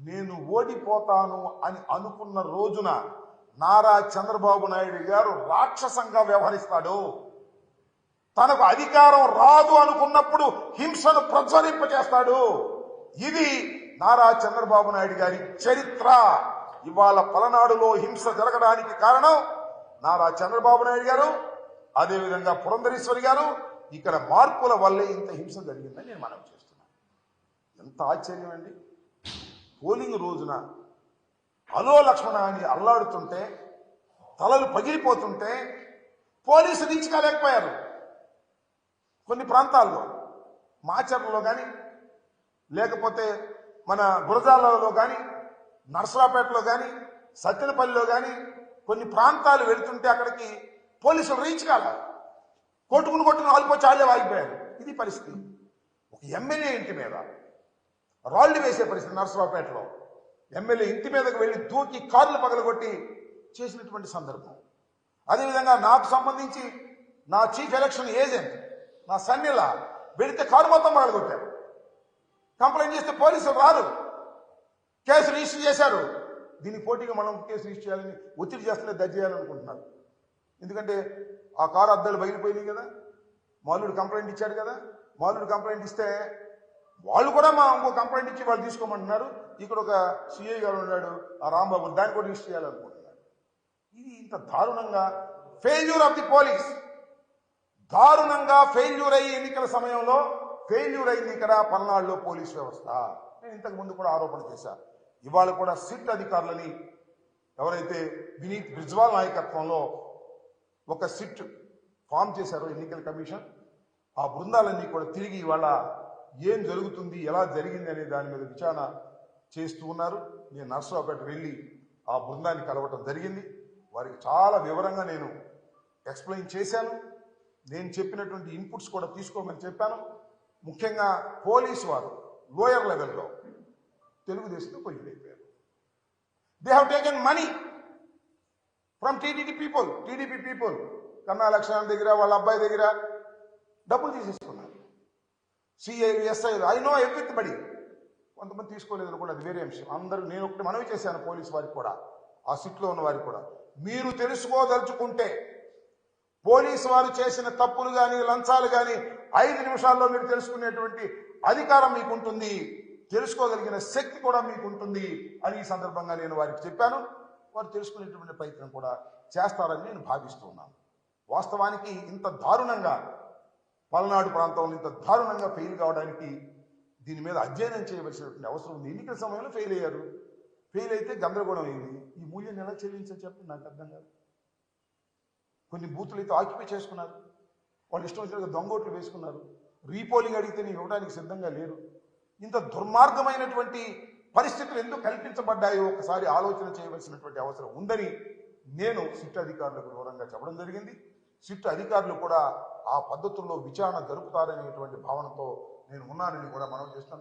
నేను ఓడిపోతాను అని అనుకున్న రోజున నారా చంద్రబాబు నాయుడు గారు రాక్షసంగా వ్యవహరిస్తాడు. తనకు అధికారం రాదు అనుకున్నప్పుడు హింసను ప్రజ్వలింపజేస్తాడు. ఇది నారా చంద్రబాబు నాయుడు గారి చరిత్ర. ఇవాళ పలనాడులో హింస జరగడానికి కారణం నారా చంద్రబాబు నాయుడు గారు, అదేవిధంగా పురంధరేశ్వరి గారు. ఇక్కడ మార్పుల వల్లే ఇంత హింస జరిగిందని నేను మనవి చేస్తున్నాను. ఎంత ఆశ్చర్యం అండి. పోలింగ్ రోజున అలో లక్ష్మణ అని అల్లాడుతుంటే, తలలు పగిలిపోతుంటే పోలీసులు దించుకోలేకపోయారు. కొన్ని ప్రాంతాల్లో మాచర్లలో కానీ, లేకపోతే మన గురజాలలో కానీ, నర్సరాపేటలో కానీ, సత్తెనపల్లిలో కానీ కొన్ని ప్రాంతాలు వెళుతుంటే అక్కడికి పోలీసులు రీచ్ కాల, కొట్టుకుని ఆల్పోయి చాలే వాగిపోయారు. ఇది పరిస్థితి. ఒక ఎమ్మెల్యే ఇంటి మీద రాళ్లు వేసే పరిస్థితి. నర్సరావుపేటలో ఎమ్మెల్యే ఇంటి మీదకు వెళ్ళి దూకి కార్లు పగలగొట్టి చేసినటువంటి సందర్భం. అదేవిధంగా నాకు సంబంధించి నా చీఫ్ ఎలక్షన్ ఏజెంట్ నా సన్నిలా వెళితే కారు మొత్తం పగలగొట్టారు. కంప్లైంట్ చేస్తే పోలీసులు రారు, కేసు రిజిస్టర్ చేశారు. దీనికి పోటీగా మనం కేసు రిజిస్టర్ చేయాలని ఒత్తిడి చేస్తూనే దర్జీ చేయాలనుకుంటున్నారు. ఎందుకంటే ఆ కారు అద్దాలు బయలుపోయినాయి కదా, మాలుడు కంప్లైంట్ ఇచ్చాడు కదా. మాలుడు కంప్లైంట్ ఇస్తే వాళ్ళు కూడా ఇంకో కంప్లైంట్ ఇచ్చి వాళ్ళు తీసుకోమంటున్నారు. ఇక్కడ ఒక సిఐ గారు ఉన్నాడు, ఆ రాంబాబు, దాన్ని కూడా రిజిస్టర్ చేయాలనుకుంటున్నారు. ఇది ఇంత దారుణంగా ఫెయిల్యూర్ ఆఫ్ ది పోలీస్, దారుణంగా ఫెయిల్యూర్ అయ్యి ఎన్నికల సమయంలో ఫెయిల్యూర్ అయింది ఇక్కడ పల్నాడులో పోలీస్ వ్యవస్థ. నేను ఇంతకు ముందు కూడా ఆరోపణ చేశాను. ఇవాళ కూడా సిట్ అధికారులని ఎవరైతే వినీత్ బ్రిజ్వాల్ నాయకత్వంలో ఒక సిట్ ఫామ్ చేశారో ఎన్నికల కమిషన్, ఆ బృందాలన్నీ కూడా తిరిగి ఇవాళ ఏం జరుగుతుంది, ఎలా జరిగింది అనే దాని మీద విచారణ చేస్తూ ఉన్నారు. నేను నర్సరావుపేట వెళ్ళి ఆ బృందాన్ని కలవటం జరిగింది. వారికి చాలా వివరంగా నేను ఎక్స్ప్లెయిన్ చేశాను. నేను చెప్పినటువంటి ఇన్పుట్స్ కూడా తీసుకోమని చెప్పాను. ముఖ్యంగా పోలీసు వారు లోయర్ లెవెల్లో తెలుగుదేశంతో కొలిగిపోయారు. They have taken money from TDP people. Kanna Lakshman దగ్గర, వాళ్ళ అబ్బాయి దగ్గర డబ్బులు తీసేసుకున్నారు. సిఐలు, ఎస్ఐలు, ఐ నో ఎవ్రీబడి. కొంతమంది తీసుకోలేదు కూడా, అది వేరే అంశం. అందరూ నేను ఒకటి మనవి చేశాను పోలీసు వారికి కూడా, ఆ సిట్లో ఉన్న వారికి కూడా, మీరు తెలుసుకోదలుచుకుంటే పోలీసు వారు చేసిన తప్పులు కానీ లంచాలు కానీ 5 నిమిషాల్లో మీరు తెలుసుకునేటువంటి అధికారం మీకు ఉంటుంది, తెలుసుకోగలిగిన శక్తి కూడా మీకు ఉంటుంది అని ఈ సందర్భంగా నేను వారికి చెప్పాను. వారు తెలుసుకునేటువంటి ప్రయత్నం కూడా చేస్తారని నేను భావిస్తూ ఉన్నాను. వాస్తవానికి ఇంత దారుణంగా పల్నాడు ప్రాంతంలో ఇంత దారుణంగా ఫెయిల్ కావడానికి దీని మీద అధ్యయనం చేయవలసినటువంటి అవసరం ఉంది. ఎన్నికల సమయంలో ఫెయిల్ అయ్యారు. ఫెయిల్ అయితే గందరగోళం అయింది. ఈ మూల్యం ఎలా చెల్లించని చెప్పి నాకు అర్థం కాదు. కొన్ని బూతులు అయితే ఆక్యుపై చేసుకున్నారు, వాళ్ళు ఇష్టం వచ్చినట్టుగా దొంగోట్లు వేసుకున్నారు. రీపోలింగ్ అడిగితే నేను ఇవ్వడానికి సిద్ధంగా లేరు. ఇంత దుర్మార్గమైనటువంటి పరిస్థితులు ఎందుకు కల్పించబడ్డాయో ఒకసారి ఆలోచన చేయవలసినటువంటి అవసరం ఉందని నేను సిట్ అధికారులకు వివరంగా చెప్పడం జరిగింది. సిట్ అధికారులు కూడా ఆ పద్ధతుల్లో విచారణ జరుపుతారనేటువంటి భావనతో నేను ఉన్నానని కూడా మనవి చేస్తాను.